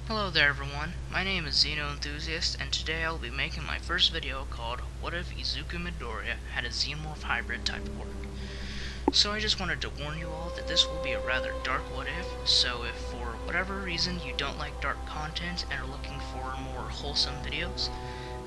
Hello there everyone, my name is Xeno Enthusiast, and today I will be making my first video called What if Izuku Midoriya had a Xenomorph hybrid type Quirk. So I just wanted to warn you all that this will be a rather dark what if, so if for whatever reason you don't like dark content and are looking for more wholesome videos,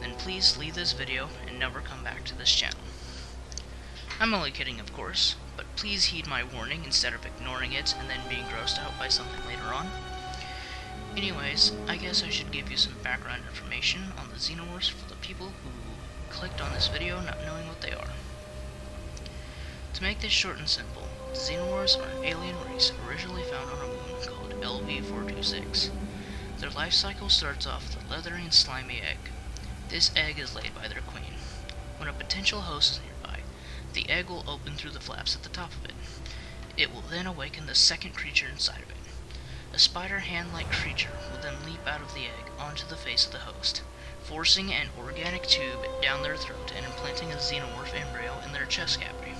then please leave this video and never come back to this channel. I'm only kidding of course, but please heed my warning instead of ignoring it and then being grossed out by something later on. Anyways, I guess I should give you some background information on the Xenomorphs for the people who clicked on this video not knowing what they are. To make this short and simple, the Xenomorphs are an alien race originally found on a moon called LV-426. Their life cycle starts off with a leathery and slimy egg. This egg is laid by their queen. When a potential host is nearby, the egg will open through the flaps at the top of it. It will then awaken the second creature inside of it. A spider hand-like creature will then leap out of the egg onto the face of the host, forcing an organic tube down their throat and implanting a xenomorph embryo in their chest cavity.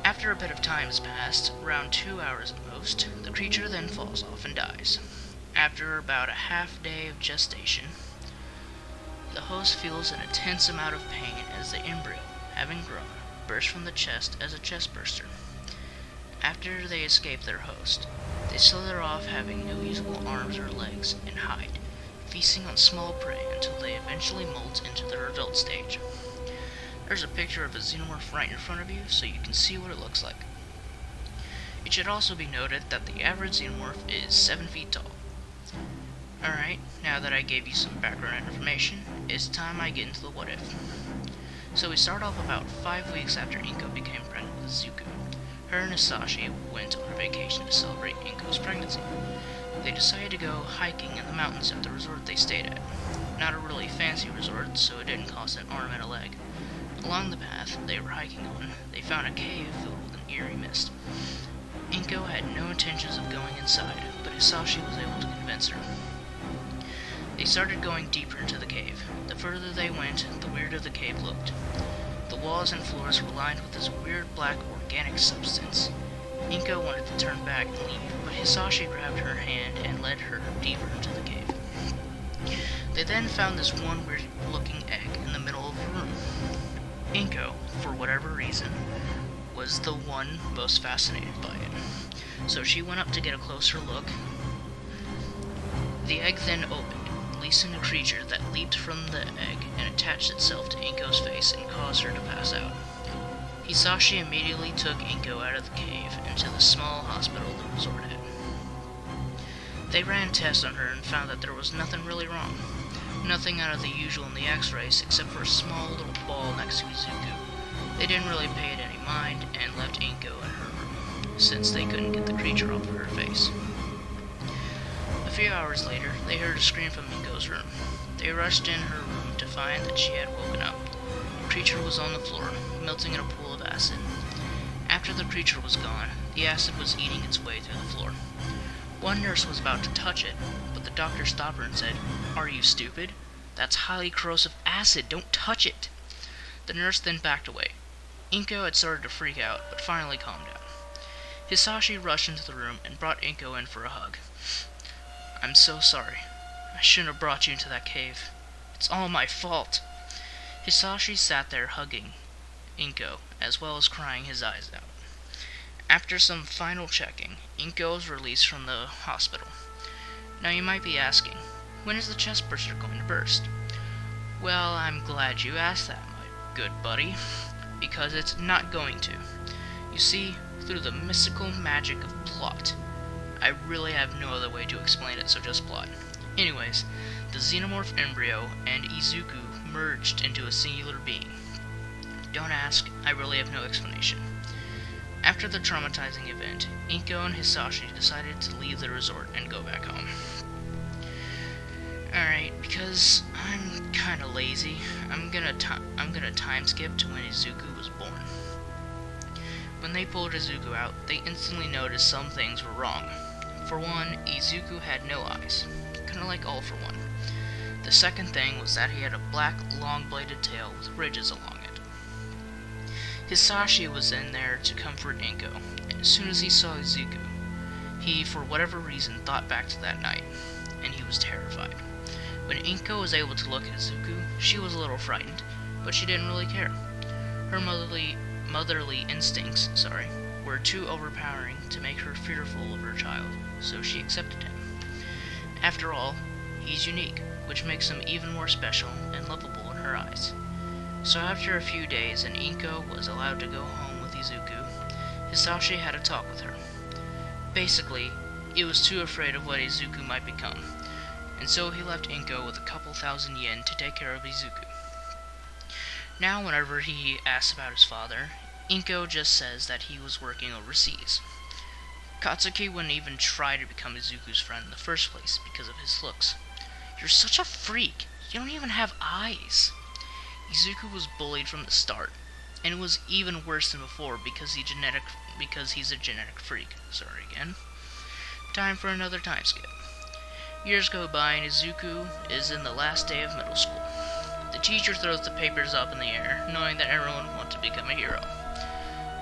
After a bit of time has passed, around 2 hours at most, the creature then falls off and dies. After about a half day of gestation, the host feels an intense amount of pain as the embryo, having grown, bursts from the chest as a chest burster. After they escape their host, they slither off having no usable arms or legs and hide, feasting on small prey until they eventually molt into their adult stage. There's a picture of a xenomorph right in front of you so you can see what it looks like. It should also be noted that the average xenomorph is 7 feet tall. Alright, now that I gave you some background information, it's time I get into the what if. So we start off about 5 weeks after Inko became pregnant with Izuku. Her and Hisashi went on a vacation to celebrate Inko's pregnancy. They decided to go hiking in the mountains at the resort they stayed at. Not a really fancy resort, so it didn't cost an arm and a leg. Along the path they were hiking on, they found a cave filled with an eerie mist. Inko had no intentions of going inside, but Hisashi was able to convince her. They started going deeper into the cave. The further they went, the weirder the cave looked. The walls and floors were lined with this weird black organic substance. Inko wanted to turn back and leave, but Hisashi grabbed her hand and led her deeper into the cave. They then found this one weird-looking egg in the middle of the room. Inko, for whatever reason, was the one most fascinated by it, so she went up to get a closer look. The egg then opened, releasing a creature that leaped from the egg and attached itself to Inko's face and caused her to pass out. Hisashi immediately took Inko out of the cave into the small hospital the resort had. They ran tests on her and found that there was nothing really wrong. Nothing out of the usual in the x-rays except for a small little ball next to Izuku. They didn't really pay it any mind and left Inko in her room, since they couldn't get the creature off of her face. A few hours later, they heard a scream from Inko's room. They rushed in her room to find that she had woken up. The creature was on the floor, melting in a pool of acid. After the creature was gone, the acid was eating its way through the floor. One nurse was about to touch it, but the doctor stopped her and said, "Are you stupid? That's highly corrosive acid, don't touch it!" The nurse then backed away. Inko had started to freak out, but finally calmed down. Hisashi rushed into the room and brought Inko in for a hug. "I'm so sorry. I shouldn't have brought you into that cave. It's all my fault." Hisashi sat there hugging Inko, as well as crying his eyes out. After some final checking, Inko was released from the hospital. Now you might be asking, when is the chest burster going to burst? Well, I'm glad you asked that, my good buddy, because it's not going to. You see, through the mystical magic of plot. I really have no other way to explain it, so just plot. Anyways, the xenomorph embryo and Izuku merged into a singular being. Don't ask, I really have no explanation. After the traumatizing event, Inko and Hisashi decided to leave the resort and go back home. Alright, because I'm kinda lazy, I'm gonna time skip to when Izuku was born. When they pulled Izuku out, they instantly noticed some things were wrong. For one, Izuku had no eyes, kinda like All For One. The second thing was that he had a black, long-bladed tail with ridges along it. Hisashi was in there to comfort Inko, and as soon as he saw Izuku, He, for whatever reason, thought back to that night, and he was terrified. When Inko was able to look at Izuku, she was a little frightened, but she didn't really care. Her motherly instincts, were too overpowering to make her fearful of her child, so she accepted him. After all, he's unique, which makes him even more special and lovable in her eyes. So after a few days and Inko was allowed to go home with Izuku, Hisashi had a talk with her. Basically, he was too afraid of what Izuku might become, and so he left Inko with a couple thousand yen to take care of Izuku. Now whenever he asks about his father, Inko just says that he was working overseas. Katsuki wouldn't even try to become Izuku's friend in the first place because of his looks. "You're such a freak. You don't even have eyes." Izuku was bullied from the start, and it was even worse than before because he's a genetic freak. Sorry again. Time for another time skip. Years go by and Izuku is in the last day of middle school. The teacher throws the papers up in the air, knowing that everyone wants to become a hero.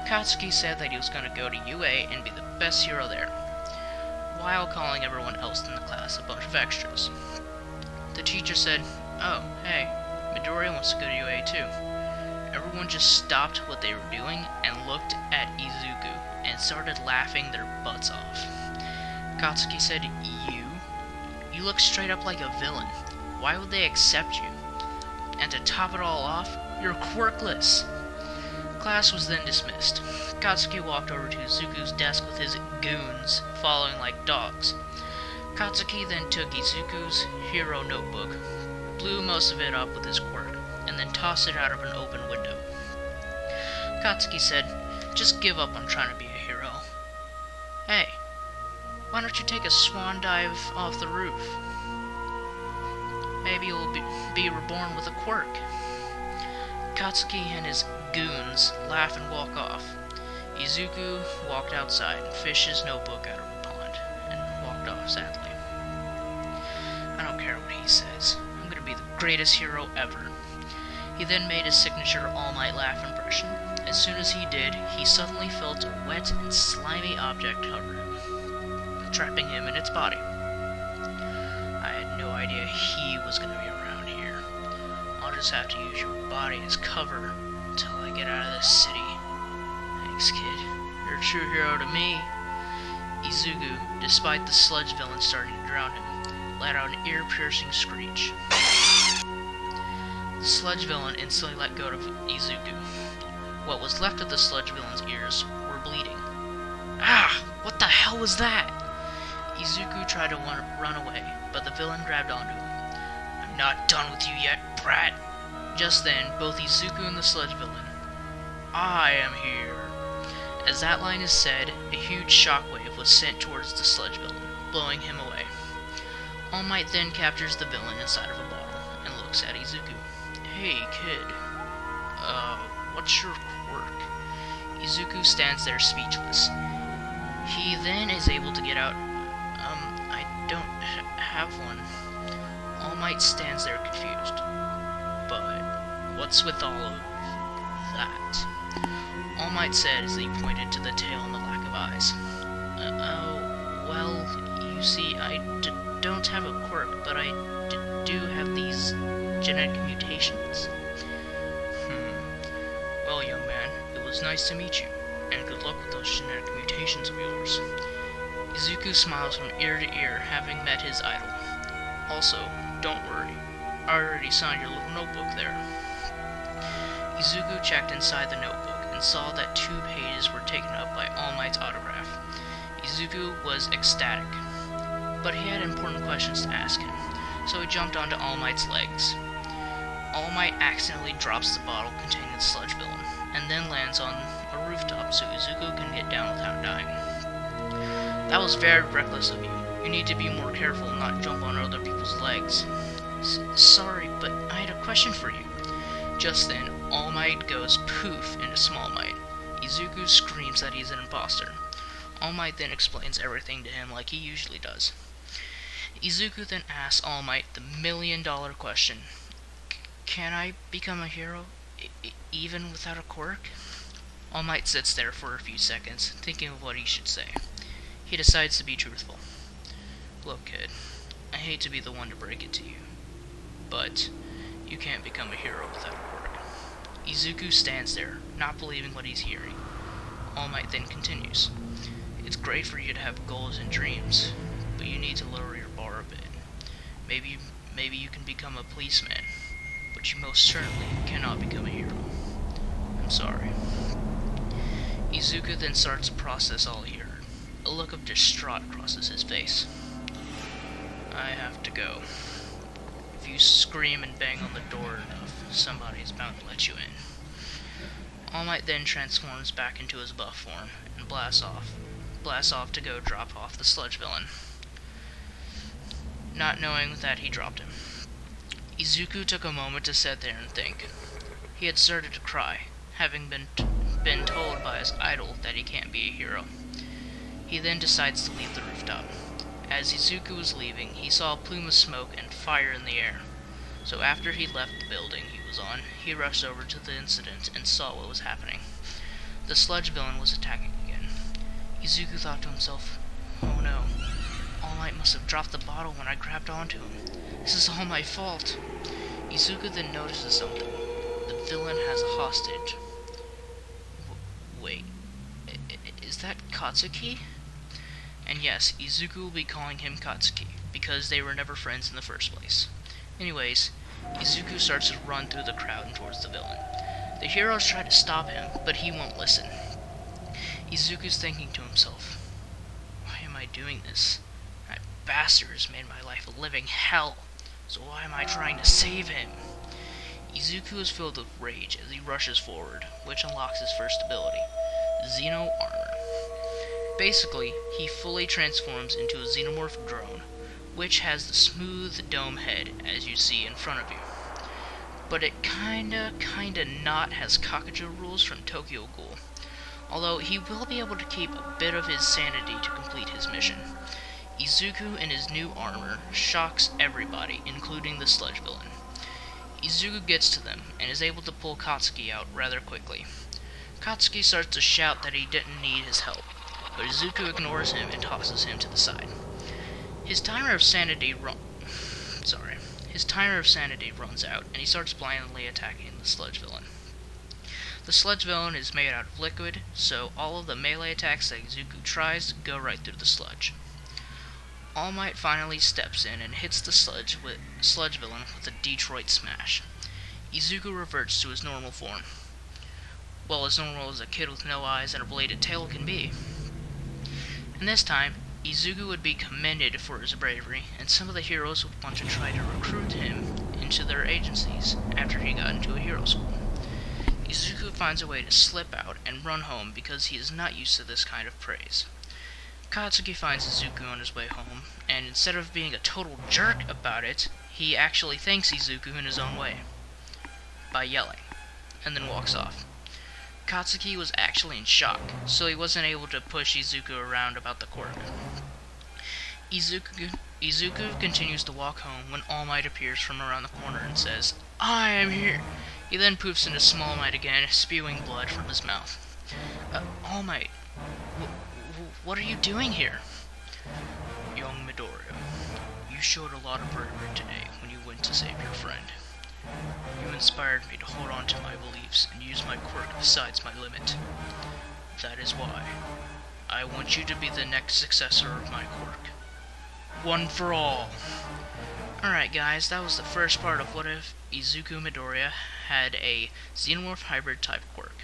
Katsuki said that he was going to go to UA and be the best hero there, while calling everyone else in the class a bunch of extras. The teacher said, "Oh, hey, Midoriya wants to go to UA too." Everyone just stopped what they were doing and looked at Izuku and started laughing their butts off. Katsuki said, You look straight up like a villain. Why would they accept you? And to top it all off, you're quirkless." Class was then dismissed. Katsuki walked over to Izuku's desk with his goons, following like dogs. Katsuki then took Izuku's hero notebook, blew most of it up with his quirk, and then tossed it out of an open window. Katsuki said, "Just give up on trying to be a hero. Hey, why don't you take a swan dive off the roof? Maybe you'll be reborn with a quirk." Katsuki and his goons laugh and walk off. Izuku walked outside and fished his notebook out of a pond and walked off sadly. I don't care what he says. I'm gonna be the greatest hero ever. He then made his signature All Might laugh impression. As soon as he did, he suddenly felt a wet and slimy object cover him, trapping him in its body. I had no idea he was gonna be around here. I'll just have to use your body as cover until I get out of this city. Thanks, kid. You're a true hero to me. Izuku, despite the sludge villain starting to drown him, let out an ear-piercing screech. The sludge villain instantly let go of Izuku. What was left of the sludge villain's ears were bleeding. Ah! What the hell was that? Izuku tried to run away, but the villain grabbed onto him. "I'm not done with you yet, brat." Just then, both Izuku and the sludge villain, "I am here." As that line is said, a huge shockwave was sent towards the sludge villain, blowing him away. All Might then captures the villain inside of a bottle and looks at Izuku. "Hey, kid. What's your quirk?" Izuku stands there speechless. He then is able to get out. I don't have one." All Might stands there confused. "But what's with all of that?" All Might said as he pointed to the tail and the lack of eyes. Well, you see, I don't have a quirk, but I do have these genetic mutations." Well, young man, it was nice to meet you, and good luck with those genetic mutations of yours." Izuku smiles from ear to ear, having met his idol. "Also, don't worry, I already signed your little notebook there." Izuku checked inside the notebook and saw that 2 pages were taken up by All Might's autograph. Izuku was ecstatic, but he had important questions to ask him, so he jumped onto All Might's legs. All Might accidentally drops the bottle containing the sludge villain, and then lands on a rooftop so Izuku can get down without dying. "That was very reckless of you. You need to be more careful and not jump on other people's legs." Sorry, but I had a question for you." Just then, All Might goes poof into Small Might. Izuku screams that he's an imposter. All Might then explains everything to him like he usually does. Izuku then asks All Might the million-dollar question. Can I become a hero, even without a quirk? All Might sits there for a few seconds, thinking of what he should say. He decides to be truthful. Look, kid, I hate to be the one to break it to you, but you can't become a hero without a quirk. Izuku stands there, not believing what he's hearing. All Might then continues. It's great for you to have goals and dreams, but you need to lower your bar a bit. Maybe you can become a policeman, but you most certainly cannot become a hero. I'm sorry. Izuku then starts to process all he heard. A look of distraught crosses his face. I have to go. If you scream and bang on the door enough, somebody is bound to let you in. All Might then transforms back into his buff form and blasts off to go drop off the Sludge villain, not knowing that he dropped him. Izuku took a moment to sit there and think. He had started to cry, having been told by his idol that he can't be a hero. He then decides to leave the rooftop. As Izuku was leaving, he saw a plume of smoke and fire in the air. So after he left the building he was on, he rushed over to the incident and saw what was happening. The Sludge villain was attacking again. Izuku thought to himself, oh no, All Might must have dropped the bottle when I grabbed onto him. This is all my fault. Izuku then notices something. The villain has a hostage. Wait, is that Katsuki? And yes, Izuku will be calling him Katsuki, because they were never friends in the first place. Anyways, Izuku starts to run through the crowd and towards the villain. The heroes try to stop him, but he won't listen. Izuku's thinking to himself, why am I doing this? That bastard has made my life a living hell, so why am I trying to save him? Izuku is filled with rage as he rushes forward, which unlocks his first ability, Xeno Armor. Basically, he fully transforms into a Xenomorph drone, which has the smooth dome head as you see in front of you. But it kinda not has Kakujo rules from Tokyo Ghoul, although he will be able to keep a bit of his sanity to complete his mission. Izuku in his new armor shocks everybody, including the Sludge villain. Izuku gets to them and is able to pull Katsuki out rather quickly. Katsuki starts to shout that he didn't need his help, but Izuku ignores him and tosses him to the side. His timer of sanity runs out, and he starts blindly attacking the Sludge villain. The Sludge villain is made out of liquid, so all of the melee attacks that Izuku tries go right through the Sludge. All Might finally steps in and hits the Sludge villain with a Detroit Smash. Izuku reverts to his normal form. Well, as normal as a kid with no eyes and a bladed tail can be. And this time, Izuku would be commended for his bravery, and some of the heroes would want to try to recruit him into their agencies after he got into a hero school. Izuku finds a way to slip out and run home because he is not used to this kind of praise. Katsuki finds Izuku on his way home, and instead of being a total jerk about it, he actually thanks Izuku in his own way, by yelling, and then walks off. Katsuki was actually in shock, so he wasn't able to push Izuku around about the quirk. Izuku continues to walk home when All Might appears from around the corner and says, I am here! He then poofs into Small Might again, spewing blood from his mouth. All Might, what are you doing here? Young Midoriya, you showed a lot of bravery today when you went to save your friend. You inspired me to hold on to my beliefs and use my quirk besides my limit. That is why I want you to be the next successor of my quirk. One for all. Alright guys, that was the first part of what if Izuku Midoriya had a Xenomorph hybrid type quirk.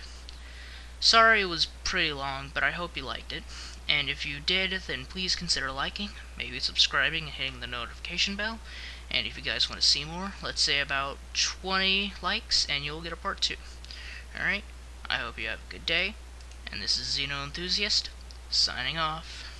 Sorry it was pretty long, but I hope you liked it. And if you did, then please consider liking, maybe subscribing and hitting the notification bell. And if you guys want to see more, let's say about 20 likes and you'll get a part 2. Alright, I hope you have a good day, and this is Xeno Enthusiast, signing off.